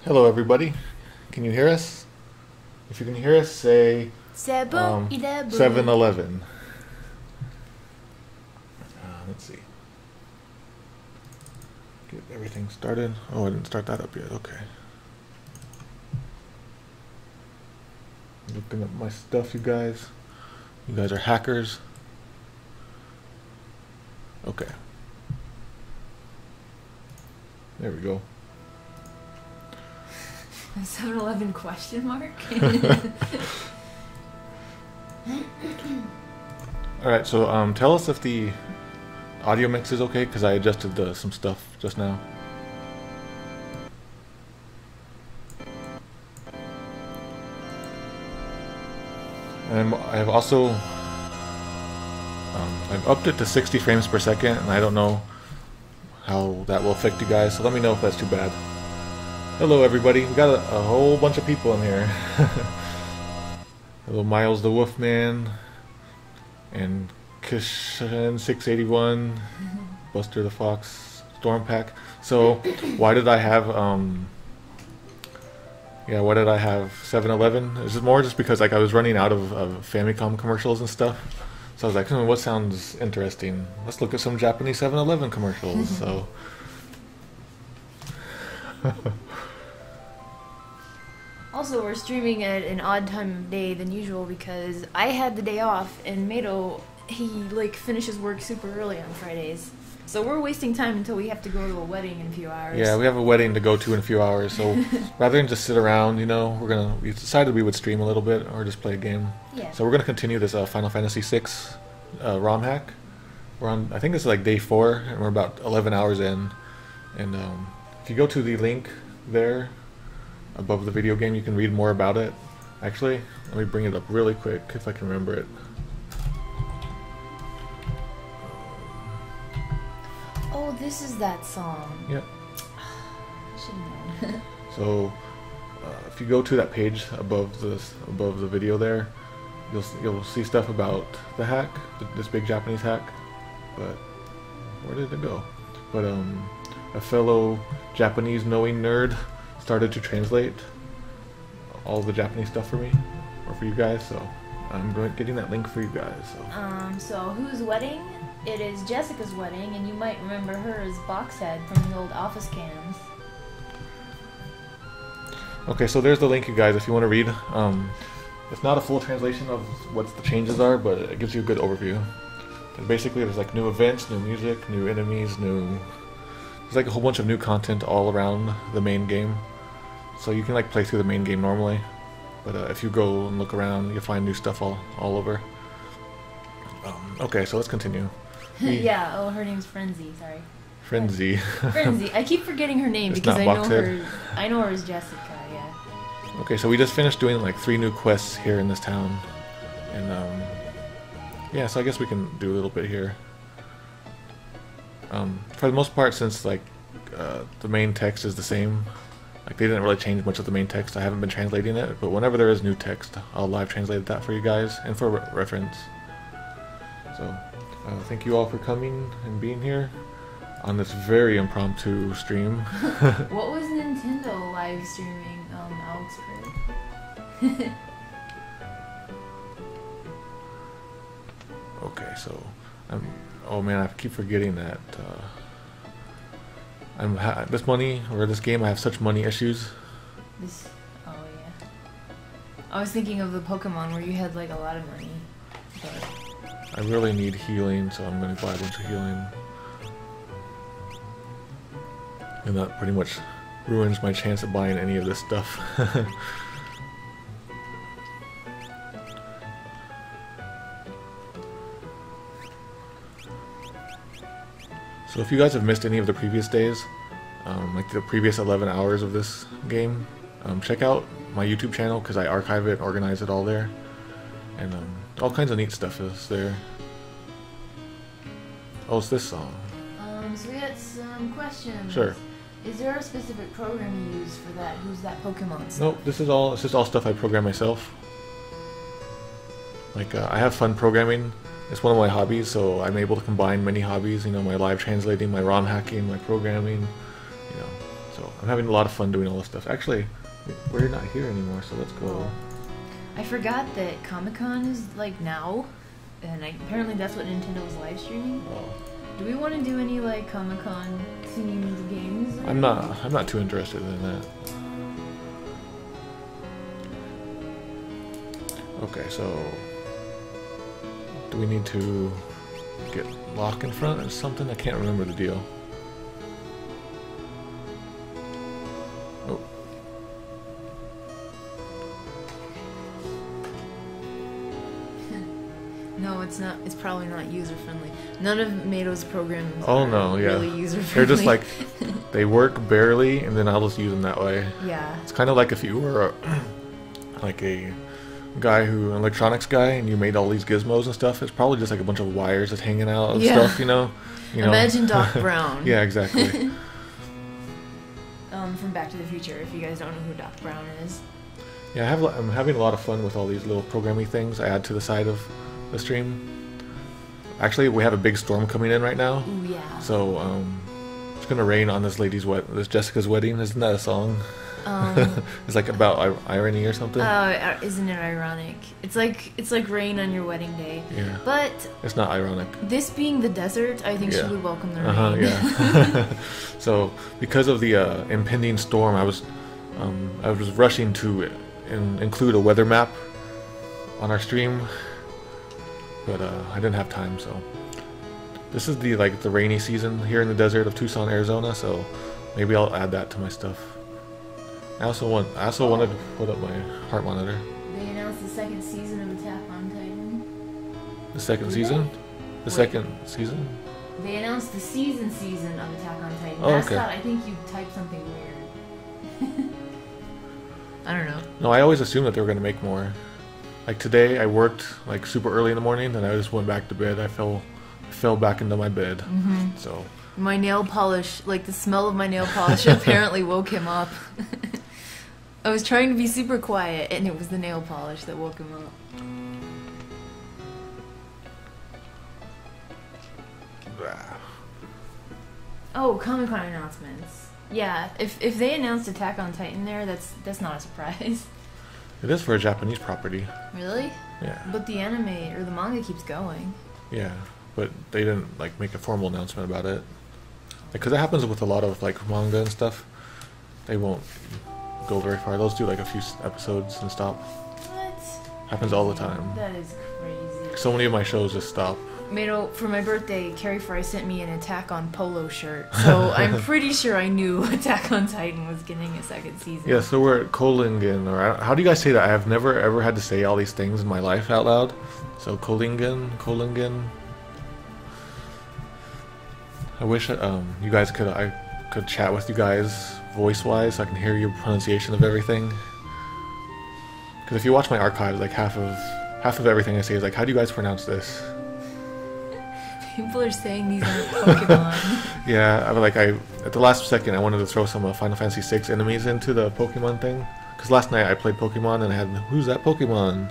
Hello everybody, can you hear us? If you can hear us, say 7-Eleven. 7-Eleven. Let's see. Get everything started. Oh, I didn't start that up yet, okay. Looking at my stuff, you guys. You guys are hackers. Okay. There we go. 7-Eleven question mark? Alright, so tell us if the audio mix is okay, because I adjusted some stuff just now. And I have also I've upped it to 60 frames per second, and I don't know how that will affect you guys, so let me know if that's too bad. Hello everybody, we got a whole bunch of people in here. Hello Miles the Wolfman, and Kishan681, Buster the Fox, Stormpack. So why did I have why did I have 7-Eleven? Is it more just because like I was running out of Famicom commercials and stuff? So I was like, what sounds interesting? Let's look at some Japanese 7-Eleven commercials. So Also, we're streaming at an odd time of day than usual because I had the day off and Mato, he like finishes work super early on Fridays. So we're wasting time until we have to go to a wedding in a few hours. yeah, we have a wedding to go to in a few hours, so rather than just sit around, you know, we decided we would stream a little bit or just play a game. Yeah. So we're gonna continue this Final Fantasy VI ROM hack. We're on, I think this is like day 4, and we're about 11 hours in. And if you go to the link there above the video game, you can read more about it. Actually, let me bring it up really quick if I can remember it. Oh, this is that song. Yep. I should have known. So if you go to that page above the video there, you'll see stuff about the hack, this big Japanese hack. But where did it go? But a fellow Japanese knowing nerd started to translate all the Japanese stuff for me, or for you guys, so I'm getting that link for you guys. So whose wedding? It is Jessica's wedding, and you might remember her as Boxhead from the old office cams. Okay, so there's the link, you guys, if you want to read. It's not a full translation of what the changes are, but it gives you a good overview. And basically, there's like new events, new music, new enemies, there's like a whole bunch of new content all around the main game. So you can like play through the main game normally, but if you go and look around, you'll find new stuff all over. Okay, so let's continue. Yeah, oh, her name's Frenzy, sorry. Frenzy. Frenzy. I keep forgetting her name It's because not I know her as Jessica, yeah. Okay, so we just finished doing like 3 new quests here in this town. And yeah, so I guess we can do a little bit here. For the most part, since like the main text is the same, like they didn't really change much of the main text, I haven't been translating it, but whenever there is new text, I'll live translate that for you guys and for reference. So thank you all for coming and being here on this very impromptu stream. What was Nintendo live streaming, Alex? Okay, so oh man, I keep forgetting that this game I have such money issues. Oh yeah. I was thinking of the Pokemon where you had like a lot of money. But I really need healing, so I'm gonna buy a bunch of healing. And that pretty much ruins my chance of buying any of this stuff. So if you guys have missed any of the previous days, like the previous 11 hours of this game, check out my YouTube channel because I archive it and organize it all there. And all kinds of neat stuff is there. Oh, it's this song. So we got some questions. Sure. Is there a specific program you use for that? Who's that Pokemon stuff? Nope, it's just all stuff I program myself. Like I have fun programming. It's one of my hobbies, so I'm able to combine many hobbies. You know, my live translating, my ROM hacking, my programming. You know, so I'm having a lot of fun doing all this stuff. Actually, we're not here anymore, so let's go. I forgot that Comic-Con is like now, and apparently that's what Nintendo was live streaming. Oh. Do we want to do any like Comic-Con themed games? I'm not too interested in that. Okay, so do we need to get lock in front or something? I can't remember the deal. Oh. No, it's not. It's probably not user friendly. None of Mato's programs Oh are no, yeah. really user friendly. They're just like they work barely, and then I'll just use them that way. Yeah. It's kind of like if you were like a guy an electronics guy, and you made all these gizmos and stuff. It's probably just like a bunch of wires that's hanging out and stuff, you know. Imagine Doc Brown. Yeah, exactly. From Back to the Future. If you guys don't know who Doc Brown is. Yeah, I'm having a lot of fun with all these little programming things I add to the side of the stream. Actually, we have a big storm coming in right now. Ooh, yeah. So it's gonna rain on this Jessica's wedding. Isn't that a song? It's like about irony or something. Oh, isn't it ironic? It's like rain on your wedding day. Yeah. But it's not ironic. This being the desert, I think she would welcome the rain. Yeah. So because of the impending storm, I was rushing to include a weather map on our stream, but I didn't have time. So this is the rainy season here in the desert of Tucson, Arizona. So maybe I'll add that to my stuff. I also wanted to put up my heart monitor. They announced the second season of Attack on Titan. The second season? The second season? They announced the season of Attack on Titan. Oh, Last okay. thought, I think you typed something weird. I don't know. No, I always assumed that they were going to make more. Like today, I worked like super early in the morning, and I just went back to bed. I fell back into my bed. Mm-hmm. So my nail polish, like the smell of my nail polish, apparently woke him up. I was trying to be super quiet, and it was the nail polish that woke him up. Oh, Comic-Con announcements. Yeah, if they announced Attack on Titan there, that's not a surprise. It is for a Japanese property. Really? Yeah. But the anime or the manga keeps going. Yeah, but they didn't make a formal announcement about it. Because that happens with a lot of manga and stuff. They won't go very far. They'll do a few episodes and stop. What? Happens all the time. That is crazy. So many of my shows just stop. Mato, for my birthday, Carrie Fry sent me an Attack on Polo shirt, so I'm pretty sure I knew Attack on Titan was getting a second season. Yeah, so we're at Kolingen, or how do you guys say that? I have never ever had to say all these things in my life out loud. So Kolingen. I wish you guys I could chat with you guys voice-wise, so I can hear your pronunciation of everything. Because if you watch my archives, half of everything I say is how do you guys pronounce this? People are saying these aren't Pokemon. Yeah, at the last second I wanted to throw some Final Fantasy VI enemies into the Pokemon thing. Because last night I played Pokemon and I had, who's that Pokemon?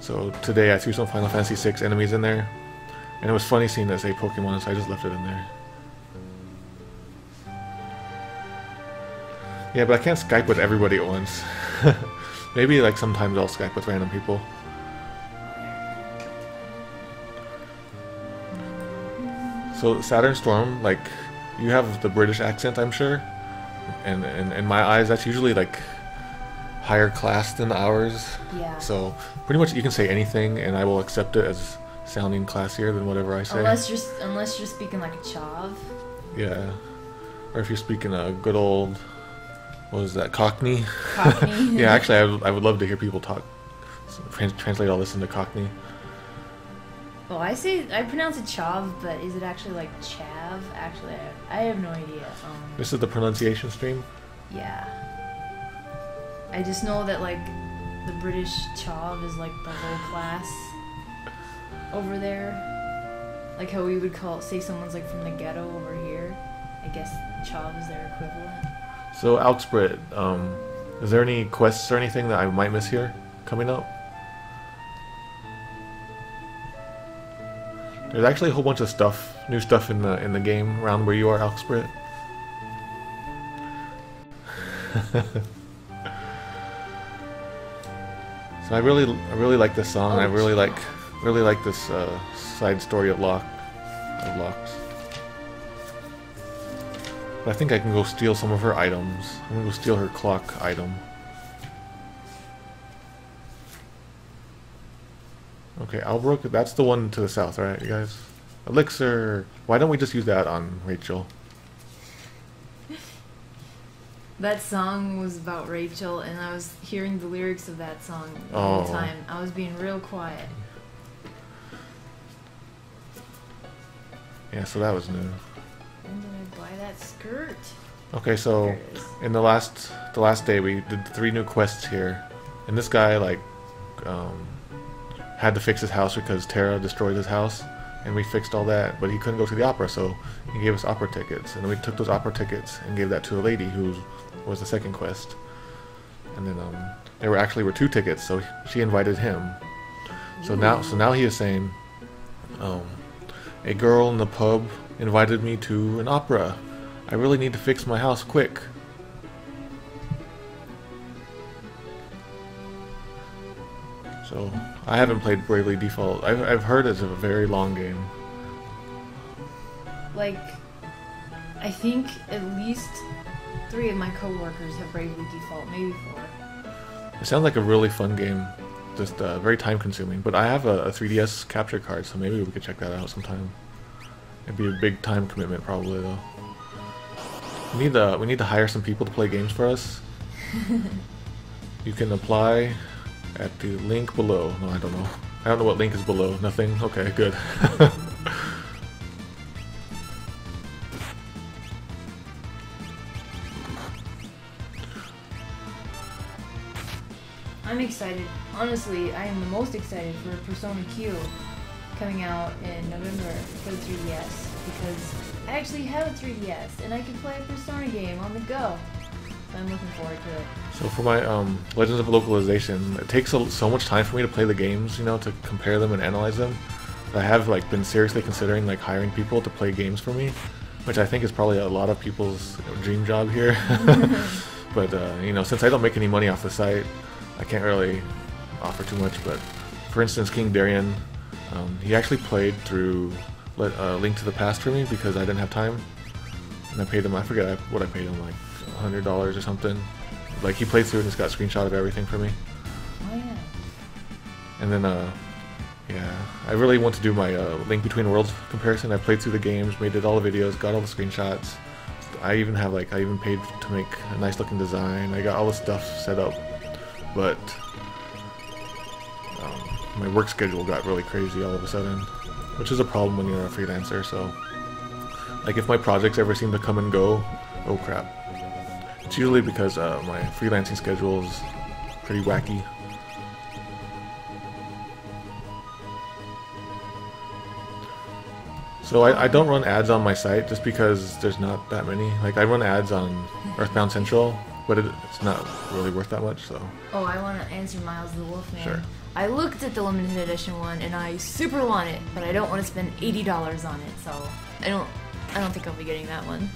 So today I threw some Final Fantasy VI enemies in there. And it was funny seeing that say Pokemon, so I just left it in there. Yeah, but I can't Skype with everybody at once. Maybe sometimes I'll Skype with random people. So Saturn Storm, you have the British accent, I'm sure, and in my eyes, that's usually higher class than ours. Yeah. So pretty much you can say anything, and I will accept it as sounding classier than whatever I say. Unless you're speaking like a chav. Yeah. Or if you're speaking a good old, what was that, Cockney? Cockney. Yeah, actually, I would love to hear people talk, translate all this into Cockney. Well, I pronounce it chav, but is it actually chav? Actually, I have no idea. This is the pronunciation stream? Yeah. I just know that the British chav is the low class over there. How we would say someone's from the ghetto over here. I guess chav is their equivalent. So Alxbrit, is there any quests or anything that I might miss here coming up? There's actually a whole bunch of stuff, new stuff in the game around where you are, Alxprit. So I really like this song. I really like this side story of Locks. But I think I can go steal some of her items. I'm gonna go steal her clock item. Okay, Albrook, that's the one to the south, right, you guys? Elixir. Why don't we just use that on Rachel? That song was about Rachel, and I was hearing the lyrics of that song all the time. I was being real quiet. Yeah, so that was new. When did I buy that skirt? Okay, so in the last day we did 3 new quests here, and this guy like had to fix his house because Terra destroyed his house, and we fixed all that, but he couldn't go to the opera, so he gave us opera tickets, and then we took those opera tickets and gave that to a lady who was the second quest, and then there were 2 tickets, so she invited him. So now he is saying, a girl in the pub invited me to an opera. I really need to fix my house quick. So I haven't played Bravely Default. I've heard it's a very long game. Like, I think at least 3 of my coworkers have Bravely Default, maybe 4. It sounds like a really fun game, just very time consuming. But I have a 3DS capture card, so maybe we could check that out sometime. It'd be a big time commitment probably though. We need to hire some people to play games for us. You can apply at the link below. No, I don't know. I don't know what link is below. Nothing? Okay, good. I'm excited. Honestly, I am the most excited for Persona Q coming out in November for the 3DS, because I actually have a 3DS and I can play a Persona game on the go. So I'm looking forward to it. So for my Legends of Localization, it takes so much time for me to play the games, you know, to compare them and analyze them. I have like been seriously considering like hiring people to play games for me, which I think is probably a lot of people's dream job here. But you know, since I don't make any money off the site, I can't really offer too much. But for instance, King Darien, he actually played through Link to the Past for me because I didn't have time, and I paid him, I forget what I paid him, like $100 or something. Like he played through and just got a screenshot of everything for me. Oh yeah. And then yeah, I really want to do my Link Between Worlds comparison. I played through the games, made all the videos, got all the screenshots. I even have I even paid to make a nice looking design. I got all the stuff set up, but my work schedule got really crazy all of a sudden, which is a problem when you're a freelancer. So like if my projects ever seem to come and go, oh crap. It's usually because my freelancing schedule is pretty wacky. So I don't run ads on my site just because there's not that many. Like I run ads on Earthbound Central, but it's not really worth that much. So. Oh, I want to answer Miles the Wolfman. Sure. I looked at the limited edition one and I super want it, but I don't want to spend $80 on it, so I don't think I'll be getting that one.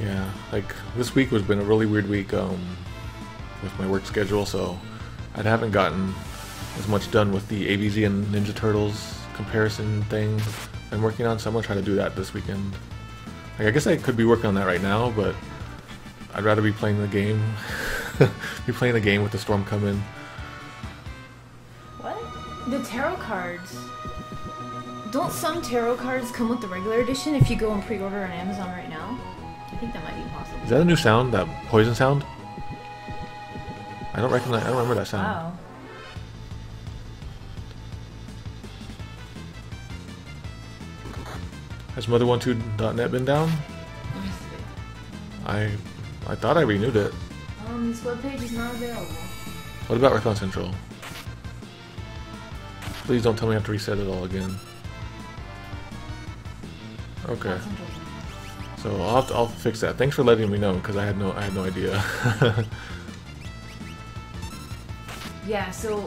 Yeah, like this week has been a really weird week with my work schedule, so I haven't gotten as much done with the ABZ and Ninja Turtles comparison thing I'm working on, so I'm gonna try to do that this weekend. Like, I guess I could be working on that right now, but I'd rather be playing the game. Be playing the game with the storm coming. What? The tarot cards. Don't some tarot cards come with the regular edition if you go and pre-order on Amazon right now? I think that might be possible. Is that a new sound? That poison sound? I don't recognize. I don't remember that sound. Wow. Has Mother12.net been down? Let me see. I thought I renewed it. This webpage is not available. What about Earthbound Central? Please don't tell me I have to reset it all again. Okay. So I'll fix that. Thanks for letting me know, because I had no idea. Yeah, so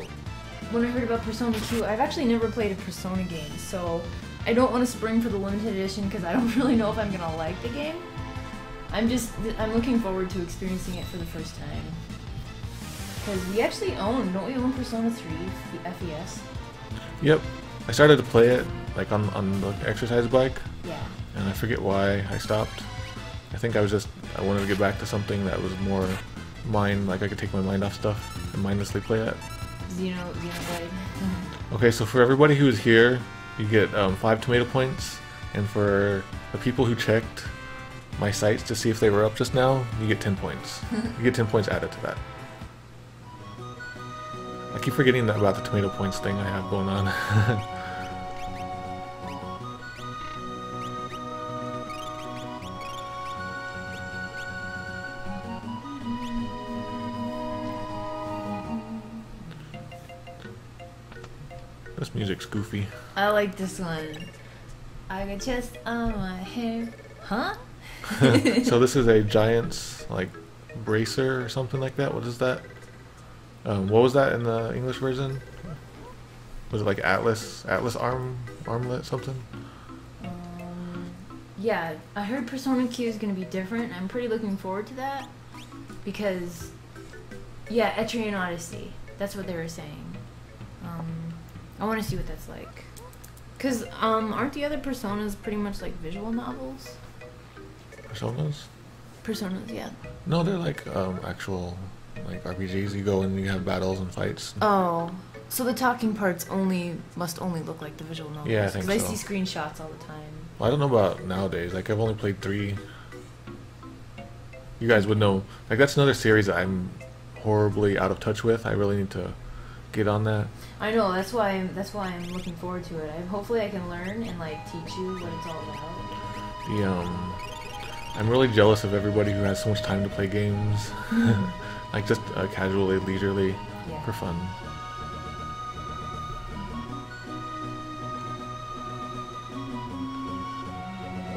when I heard about Persona Q, I've actually never played a Persona game, so I don't want to spring for the limited edition because I don't really know if I'm gonna like the game. I'm looking forward to experiencing it for the first time. Because we actually don't we own Persona 3 FES? Yep. I started to play it like on the exercise bike. Yeah. And I forget why I stopped. I think I wanted to get back to something that was more like I could take my mind off stuff and mindlessly play it. Xenoblade. Okay, so for everybody who's here, you get 5 tomato points, and for the people who checked my sites to see if they were up just now, you get 10 points. You get 10 points added to that. I keep forgetting about the tomato points thing I have going on. This music's goofy. I like this one. I got chest on my hair. Huh? So this is a Giant's like bracer or something like that. What is that? What was that in the English version? Was it like Atlas armlet something? Yeah, I heard Persona Q is going to be different. I'm pretty looking forward to that because, yeah, Etrian Odyssey. That's what they were saying. I want to see what that's like. Because aren't the other Personas pretty much like visual novels? Personas? Personas, yeah. No, they're like actual like RPGs. You go and you have battles and fights. Oh, so the talking parts must only look like the visual novels. Yeah, I think so. Because I see screenshots all the time. Well, I don't know about nowadays. Like I've only played 3. You guys would know. Like that's another series that I'm horribly out of touch with. I really need to get on that. I know. That's why I'm looking forward to it. Hopefully I can learn and like teach you what it's all about. I'm really jealous of everybody who has so much time to play games. Like just casually, leisurely, yeah. For fun.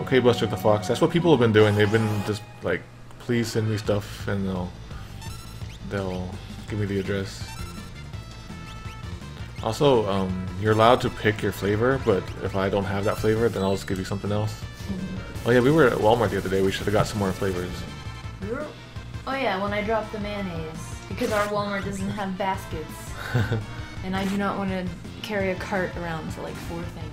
Okay, Buster the Fox. That's what people have been doing. They've been just like, please send me stuff, and they'll give me the address. Also, you're allowed to pick your flavor, but if I don't have that flavor, then I'll just give you something else. Oh yeah, we were at Walmart the other day. We should have got some more flavors. Oh yeah, when I dropped the mayonnaise. Because our Walmart doesn't have baskets. And I do not want to carry a cart around for like 4 things.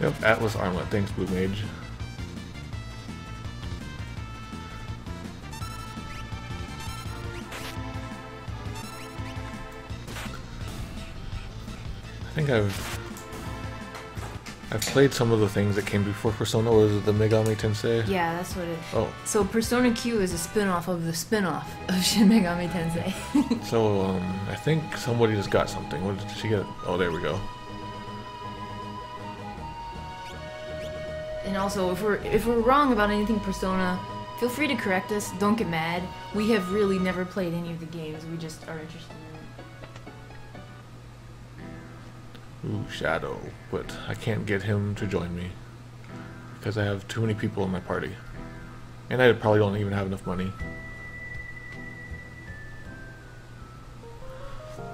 Yep, Atlas Armlet. Thanks, Blue Mage. I think I've played some of the things that came before Persona. Was it the Megami Tensei? Yeah, that's what it is. Oh. So Persona Q is a spin-off of the spin-off of Shin Megami Tensei. So, I think somebody just got something. What did she get? Oh, there we go. And also, if we're wrong about anything Persona, feel free to correct us. Don't get mad. We have really never played any of the games. We just are interested in it. Ooh, Shadow. But I can't get him to join me. Because I have too many people in my party. And I probably don't even have enough money.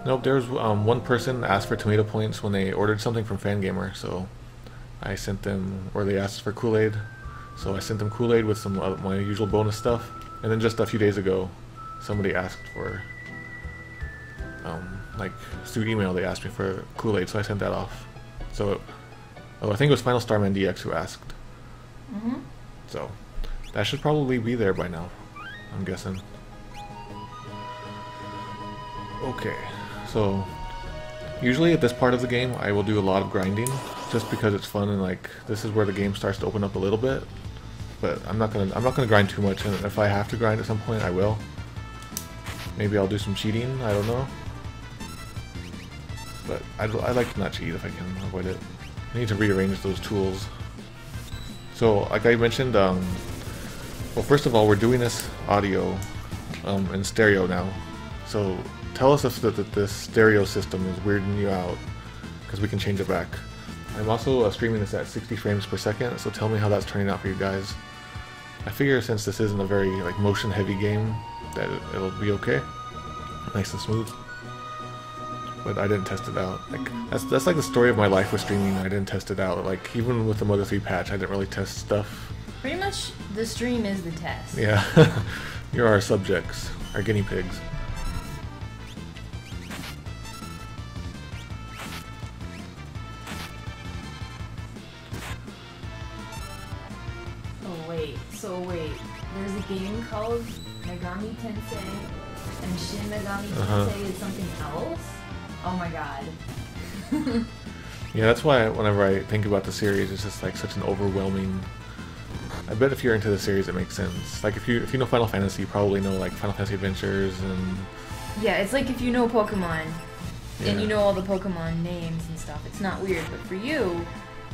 Nope, there's one person asked for tomato points when they ordered something from Fangamer, so I sent them, or they asked for Kool-Aid, so I sent them Kool-Aid with some of my usual bonus stuff. And then just a few days ago, somebody asked for, like, through email they asked me for Kool-Aid, so I sent that off. So, I think it was Final Starman DX who asked. Mm-hmm. So, that should probably be there by now, I'm guessing. Okay, so usually at this part of the game I will do a lot of grinding, just because it's fun and like this is where the game starts to open up a little bit. But I'm not gonna grind too much, and if I have to grind at some point, I will. Maybe I'll do some cheating. I don't know. But I like to not cheat if I can avoid it. I need to rearrange those tools. So, like I mentioned, well, first of all, we're doing this audio in stereo now. So tell us if this stereo system is weirding you out, because we can change it back. I'm also streaming this at 60 frames per second, so tell me how that's turning out for you guys. I figure since this isn't a very like motion heavy game, that it'll be okay, nice and smooth. But I didn't test it out. Like that's like the story of my life with streaming. I didn't test it out. Like even with the Moto 3 patch, I didn't really test stuff. Pretty much, the stream is the test. Yeah, you're our subjects, our guinea pigs. So wait, there's a game called Megami Tensei, and Shin Megami Tensei is something else? Oh my god. Yeah, that's why whenever I think about the series, it's just like such an overwhelming... I bet if you're into the series, it makes sense. Like if you know Final Fantasy, you probably know like Final Fantasy Adventures and... Yeah, it's like if you know Pokemon, Yeah. and you know all the Pokemon names and stuff, it's not weird, but for you,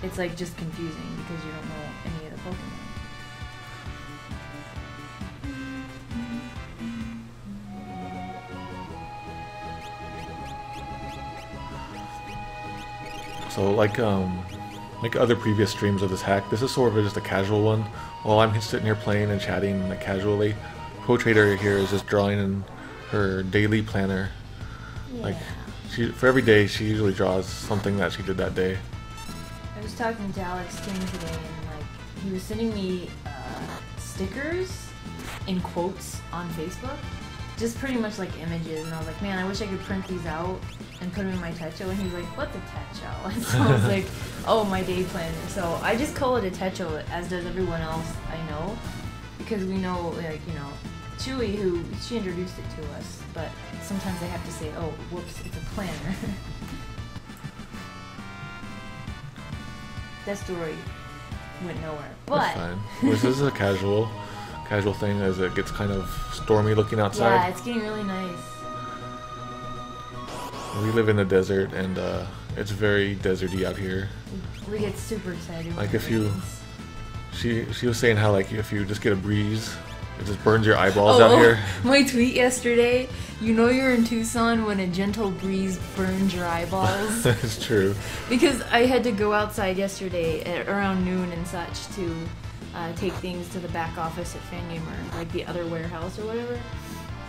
it's like just confusing because you don't know any of the Pokemon. So like other previous streams of this hack, this is sort of just a casual one. While I'm sitting here playing and chatting like casually, Pro Trader here is just drawing in her daily planner. Yeah. Like for every day she usually draws something that she did that day. I was talking to Alex Ting today, and like he was sending me stickers in quotes on Facebook, just pretty much like images, and I was like, man, I wish I could print these out and put them in my techo. And he's like, what's a techo? And so I was like, oh, my day planner. So I just call it a techo, as does everyone else I know, because we know, like, you know, Chewy, she introduced it to us, but sometimes they have to say, oh, whoops, it's a planner. That story went nowhere. But That's fine. This is a casual thing as it gets kind of stormy looking outside. yeah, it's getting really nice. We live in the desert, and it's very deserty out here. We get super excited. Like when if it you, rains. she was saying how like if you just get a breeze, it just burns your eyeballs out here. My tweet yesterday, you know you're in Tucson when a gentle breeze burns your eyeballs. It's true. Because I had to go outside yesterday at around noon and such to take things to the back office at Fangamer, like the other warehouse or whatever.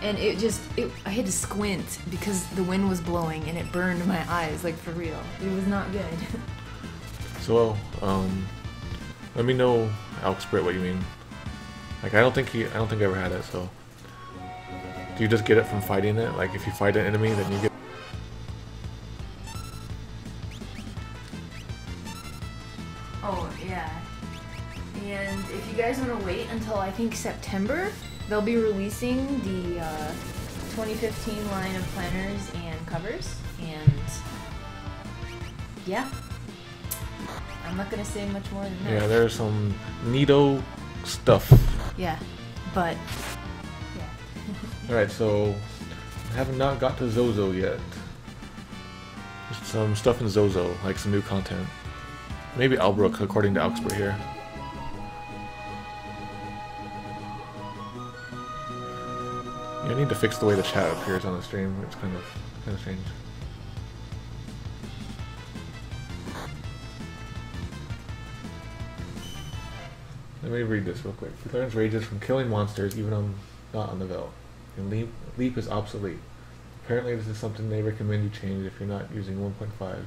And I had to squint because the wind was blowing and it burned my eyes, like for real. It was not good. So, let me know, Alexbrit, what you mean. Like, I don't think I ever had it, so. Do you just get it from fighting it? Like, if you fight an enemy, then you get... Oh, yeah. And if you guys want to wait until, I think, September, they'll be releasing the 2015 line of planners and covers, and yeah, I'm not gonna say much more than that. Yeah, there's some neato stuff. Yeah, but yeah. Alright, so I have not got to Zozo yet. There's some stuff in Zozo, like some new content. Maybe Albrook, according to Alexbrit here. Yeah, I need to fix the way the chat appears on the stream. It's kind of strange. Let me read this real quick. He learns rages from killing monsters even on not on the Veldt. And leap is obsolete. Apparently this is something they recommend you change if you're not using 1.5.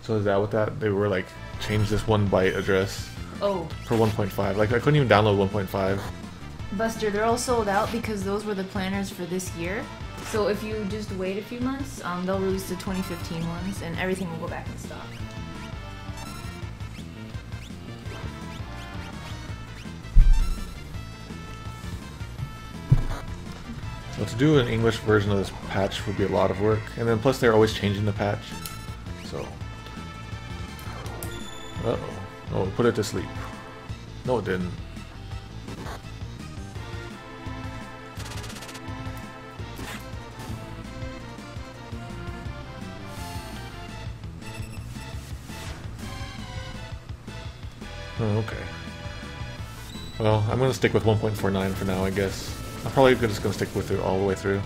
So is that what they were like, change this 1 byte address Oh, for 1.5? Like I couldn't even download 1.5. Buster, they're all sold out because those were the planners for this year. So if you just wait a few months, they'll release the 2015 ones and everything will go back in stock. So to do an English version of this patch would be a lot of work, and then plus they're always changing the patch. So, uh-oh. Oh, put it to sleep. No, it didn't. Oh, okay. Well, I'm gonna stick with 1.49 for now, I guess. I'm probably just gonna stick with it all the way through.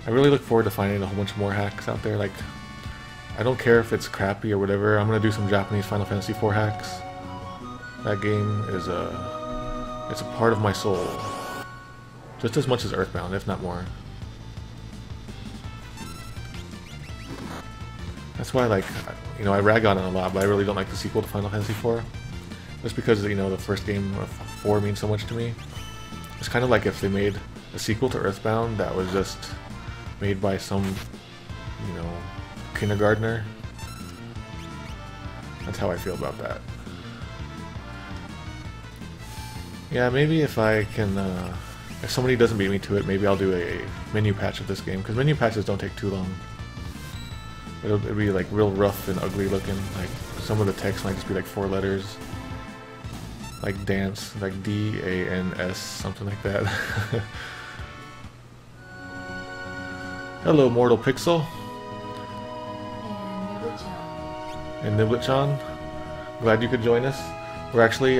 I really look forward to finding a whole bunch more hacks out there. Like, I don't care if it's crappy or whatever. I'm gonna do some Japanese Final Fantasy IV hacks. That game is It's a part of my soul. Just as much as Earthbound, if not more. That's why, like, you know, I rag on it a lot, but I really don't like the sequel to Final Fantasy IV. Just because, you know, the first game of 4 means so much to me. It's kind of like if they made a sequel to Earthbound that was just made by some, you know, kindergartner. That's how I feel about that. Yeah, maybe if I can, if somebody doesn't beat me to it, maybe I'll do a menu patch of this game, because menu patches don't take too long. It'll be like real rough and ugly looking, like some of the text might just be like 4 letters. Like dance, like D-A-N-S, something like that. Hello, Mortal Pixel. And Niblet-chan. Glad you could join us. We're actually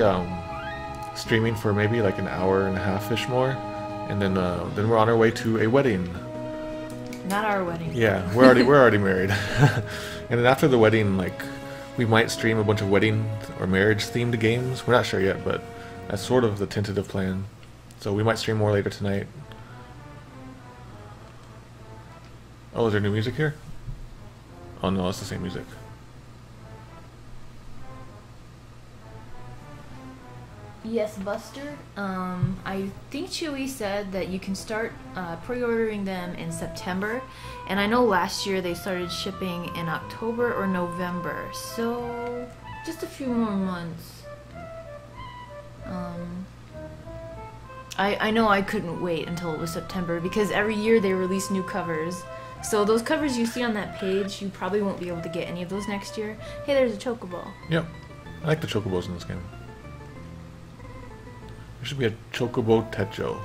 streaming for maybe like an hour and a half-ish more. And then we're on our way to a wedding. Not our wedding. Yeah, we're already married. And then after the wedding, like, we might stream a bunch of wedding or marriage-themed games. We're not sure yet, but that's sort of the tentative plan. So we might stream more later tonight. Oh, is there new music here? Oh no, it's the same music. Yes, Buster. I think Chewy said that you can start pre-ordering them in September, and I know last year they started shipping in October or November, so just a few more months. I know I couldn't wait until it was September because every year they release new covers. So those covers you see on that page, you probably won't be able to get any of those next year. Hey, there's a chocobo. Yep, I like the chocobos in this game. There should be a chocobo techo.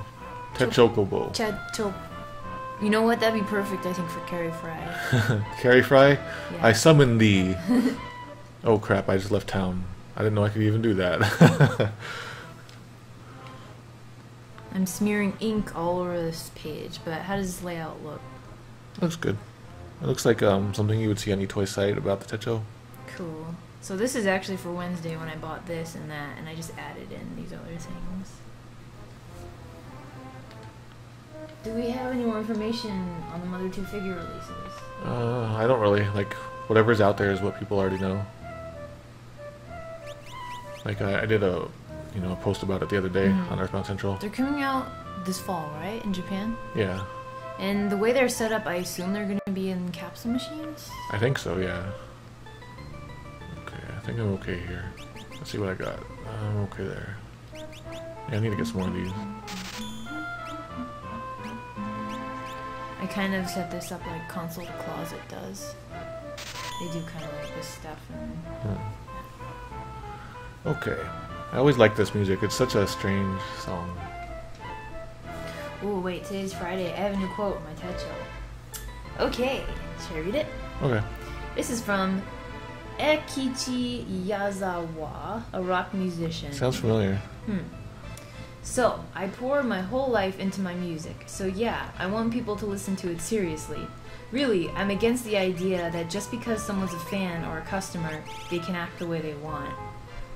Techocobo. You know what? That'd be perfect, I think, for Carrie Fry. Carrie Fry? Yeah. I summon thee. Oh crap, I just left town. I didn't know I could even do that. I'm smearing ink all over this page, but how does this layout look? Looks good. It looks like something you would see on eToy site about the Techo. Cool. So this is actually for Wednesday when I bought this and that, and I just added in these other things. Do we have any more information on the Mother 2 figure releases? I don't really. Like, whatever's out there is what people already know. Like, I did a post about it the other day on Earthbound Central. They're coming out this fall, right? In Japan? Yeah. And the way they're set up, I assume they're going to be in capsule machines? I think so, yeah. Okay, I think I'm okay here. Let's see what I got. I'm okay there. Yeah, I need to get some more of these. I kind of set this up like Console to Closet does. They do kind of like this stuff. And Okay. I always like this music. It's such a strange song. Oh, wait, today's Friday. I have a new quote in my Techo. Okay, should I read it? Okay. This is from Ekichi Yazawa, a rock musician. Sounds familiar. So, I pour my whole life into my music. So yeah, I want people to listen to it seriously. Really, I'm against the idea that just because someone's a fan or a customer, they can act the way they want.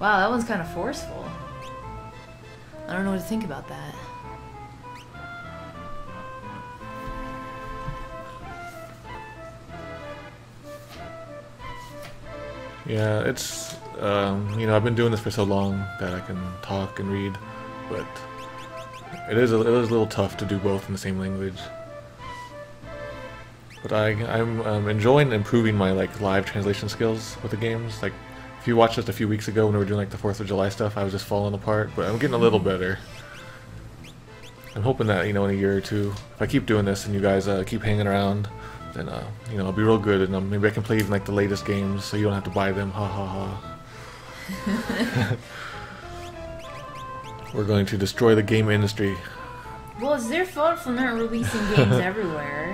Wow, that one's kind of forceful. I don't know what to think about that. Yeah, it's, I've been doing this for so long that I can talk and read, but it is a little tough to do both in the same language. But I'm enjoying improving my live translation skills with the games. Like, if you watched us a few weeks ago when we were doing the 4th of July stuff, I was just falling apart, but I'm getting a little better. I'm hoping that, in a year or two, if I keep doing this and you guys keep hanging around, then, I'll be real good, and maybe I can play even the latest games so you don't have to buy them, ha ha ha. We're going to destroy the game industry. Well, it's their fault for not releasing games everywhere.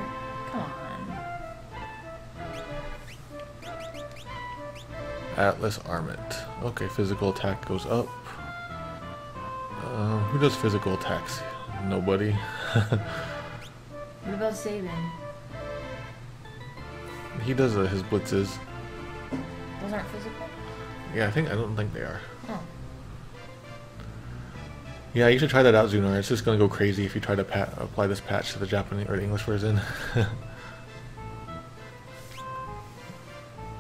Come on. Atlas Armament. Okay, physical attack goes up. Who does physical attacks? Nobody. What about saving? He does his blitzes. Those aren't physical? Yeah, I don't think they are. Oh. Yeah, you should try that out, Zunar. It's just gonna go crazy if you try to apply this patch to the Japanese or the English version.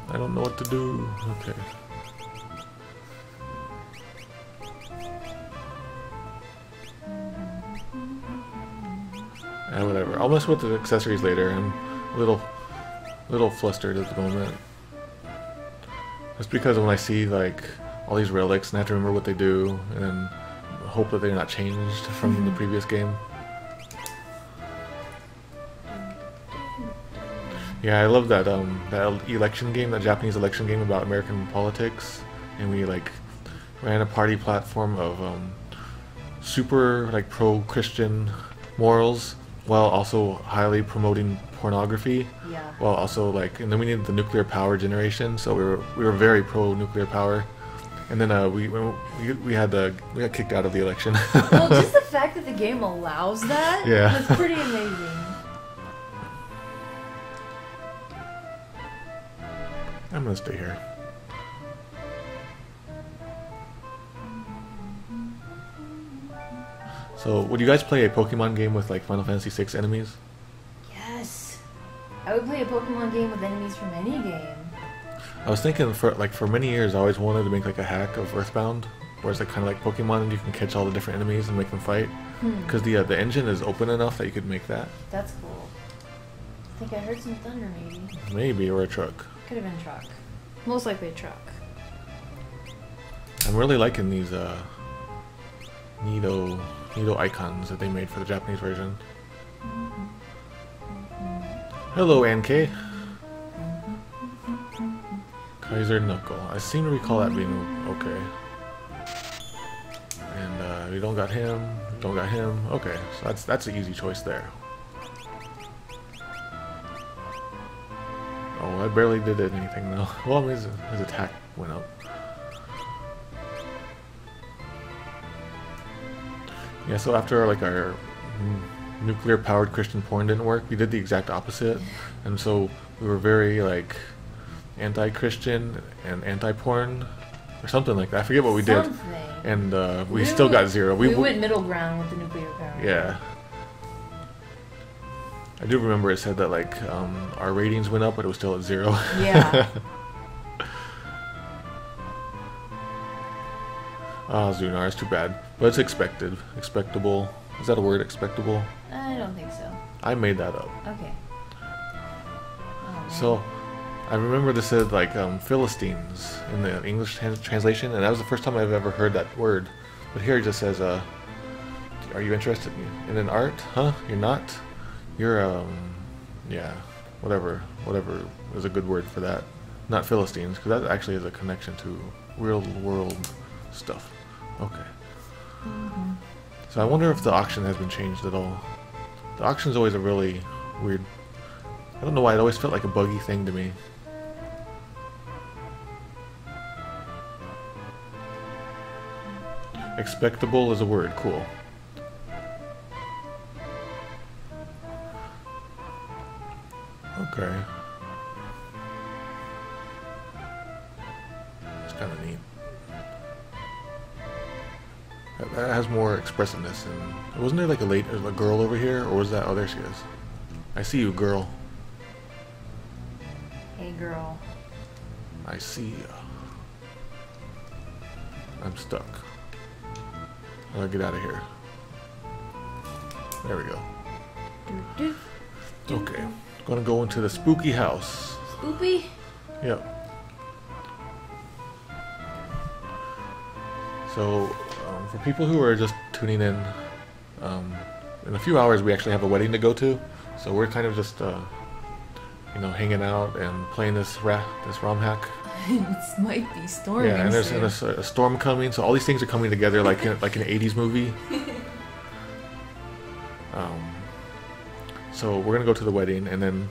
I don't know what to do. Okay. Whatever. I'll mess with the accessories later. I'm a little flustered at the moment. Just because when I see like all these relics and I have to remember what they do and hope that they're not changed from the previous game. Yeah, I love that that election game, that Japanese election game about American politics, and we like ran a party platform of super like pro-Christian morals while also highly promoting pornography. Yeah. Well, also like, and then we needed the nuclear power generation, so we were very pro-nuclear power. And then we got kicked out of the election. Well, just the fact that the game allows that, yeah, that's pretty amazing. I'm gonna stay here. So, would you guys play a Pokemon game with like Final Fantasy VI enemies? Yes. I would play a Pokemon game with enemies from any game. I was thinking for many years I always wanted to make like a hack of Earthbound, where it's like kind of like Pokemon and you can catch all the different enemies and make them fight. Because the engine is open enough that you could make that. That's cool. I think I heard some thunder maybe. Maybe, or a truck. Could have been truck. Most likely a truck. I'm really liking these Nido icons that they made for the Japanese version. Hello, Anke. Kaiser Knuckle. I seem to recall that being okay. And we don't got him. Don't got him. Okay, so that's an easy choice there. Oh, I barely did anything though. Well, his attack went up. Yeah, so after like our nuclear-powered Christian porn didn't work, we did the exact opposite, and so we were very like anti-Christian and anti-porn or something like that. I forget what we did, and we still got 0. We went middle ground with the nuclear power. Yeah. I do remember it said that like our ratings went up, but it was still at 0. Yeah. Ah, Zunar, it's too bad. But it's expected. Expectable. Is that a word, expectable? I don't think so. I made that up. Okay. Oh, man. So, I remember this said like Philistines in the English translation, and that was the first time I've ever heard that word. But here it just says, are you interested in an art? Huh? You're not? You're, yeah, whatever is a good word for that. Not Philistines, because that actually is a connection to real world stuff. Okay. So I wonder if the auction has been changed at all. The auction's always a really weird... I don't know why, it always felt like a buggy thing to me. Expectable is a word, cool. Okay. It's kind of neat. That has more expressiveness. And wasn't there like a girl over here, or was that? Oh, there she is. I see you, girl. Hey, girl. I see ya. I'm stuck. I gotta get out of here. There we go. Okay. Gonna go into the spooky house. Spoopy? Yep. So, for people who are just tuning in a few hours we actually have a wedding to go to. So we're kind of just, hanging out and playing this ROM hack. It might be storming. Yeah, and there's a storm coming, so all these things are coming together like an 80s movie. So we're gonna go to the wedding, and then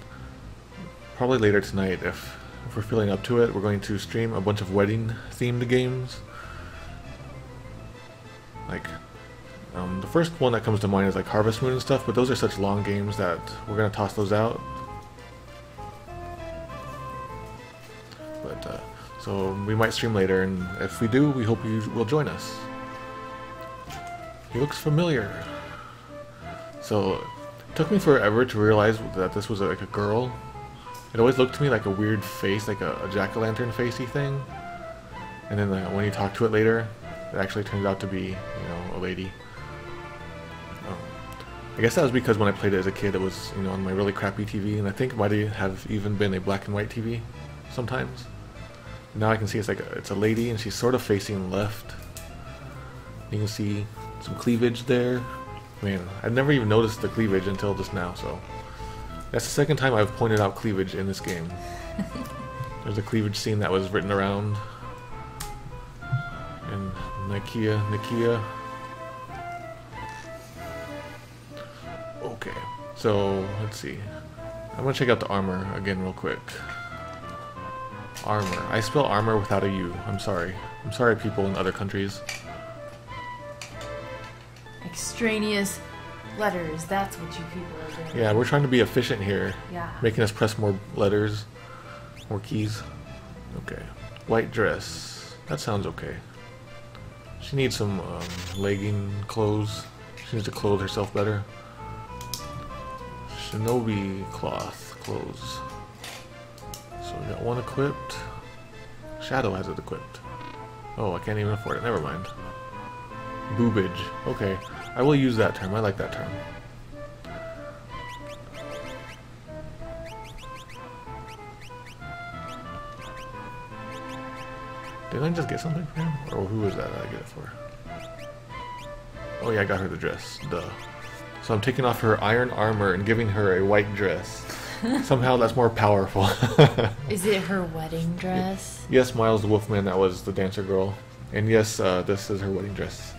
probably later tonight, if we're feeling up to it, we're going to stream a bunch of wedding-themed games. Like, the first one that comes to mind is like Harvest Moon and stuff, but those are such long games that we're gonna toss those out. But so we might stream later, and if we do, we hope you will join us. He looks familiar. So, it took me forever to realize that this was like a girl. It always looked to me like a weird face, like a jack-o'-lantern facey thing. And then when you talk to it later, it actually turns out to be, you know, a lady. I guess that was because when I played it as a kid, it was, you know, on my really crappy TV, and I think it might have even been a black and white TV sometimes. Now I can see it's a lady, and she's sort of facing left. You can see some cleavage there. Man, I'd never even noticed the cleavage until just now, so that's the second time I've pointed out cleavage in this game. There's a cleavage scene that was written around. And Nikia. Okay, so let's see. I'm gonna check out the armor again real quick. Armor. I spell armor without a U. I'm sorry. I'm sorry, people in other countries. Extraneous letters. That's what you people are doing. Yeah, we're trying to be efficient here. Yeah. Making us press more letters, more keys. Okay. White dress. That sounds okay. She needs some legging clothes. She needs to clothe herself better. Shinobi cloth clothes. So we got one equipped. Shadow has it equipped. Oh, I can't even afford it. Never mind. Boobage. Okay. I will use that term. I like that term. Didn't I just get something for him? Or who was that I get it for? Oh yeah, I got her the dress. Duh. So I'm taking off her iron armor and giving her a white dress. Somehow that's more powerful. Is it her wedding dress? Yes, Miles the Wolfman, that was the dancer girl. And yes, this is her wedding dress.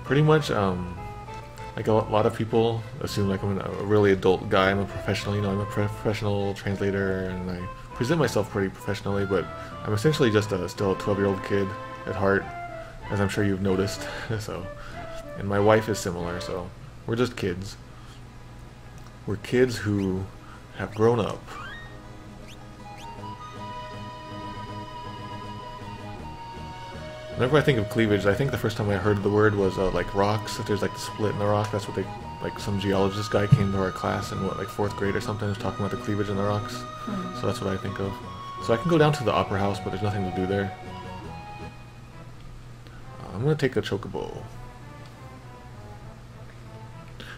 Pretty much, like a lot of people assume like I'm a really adult guy. I'm a professional, you know, I'm a professional translator, and I present myself pretty professionally, but I'm essentially just still a 12-year-old kid at heart, as I'm sure you've noticed. So, and my wife is similar, so we're just kids. We're kids who have grown up. Whenever I think of cleavage, I think the first time I heard the word was like rocks. If there's like the split in the rock, that's what they, like some geologist guy came to our class in what, like 4th grade or something, was talking about the cleavage in the rocks. So that's what I think of. So I can go down to the opera house, but there's nothing to do there. I'm gonna take a chocobo.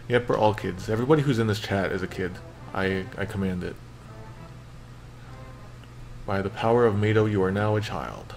Yep, we're all kids. Everybody who's in this chat is a kid. I command it. By the power of Mado, you are now a child.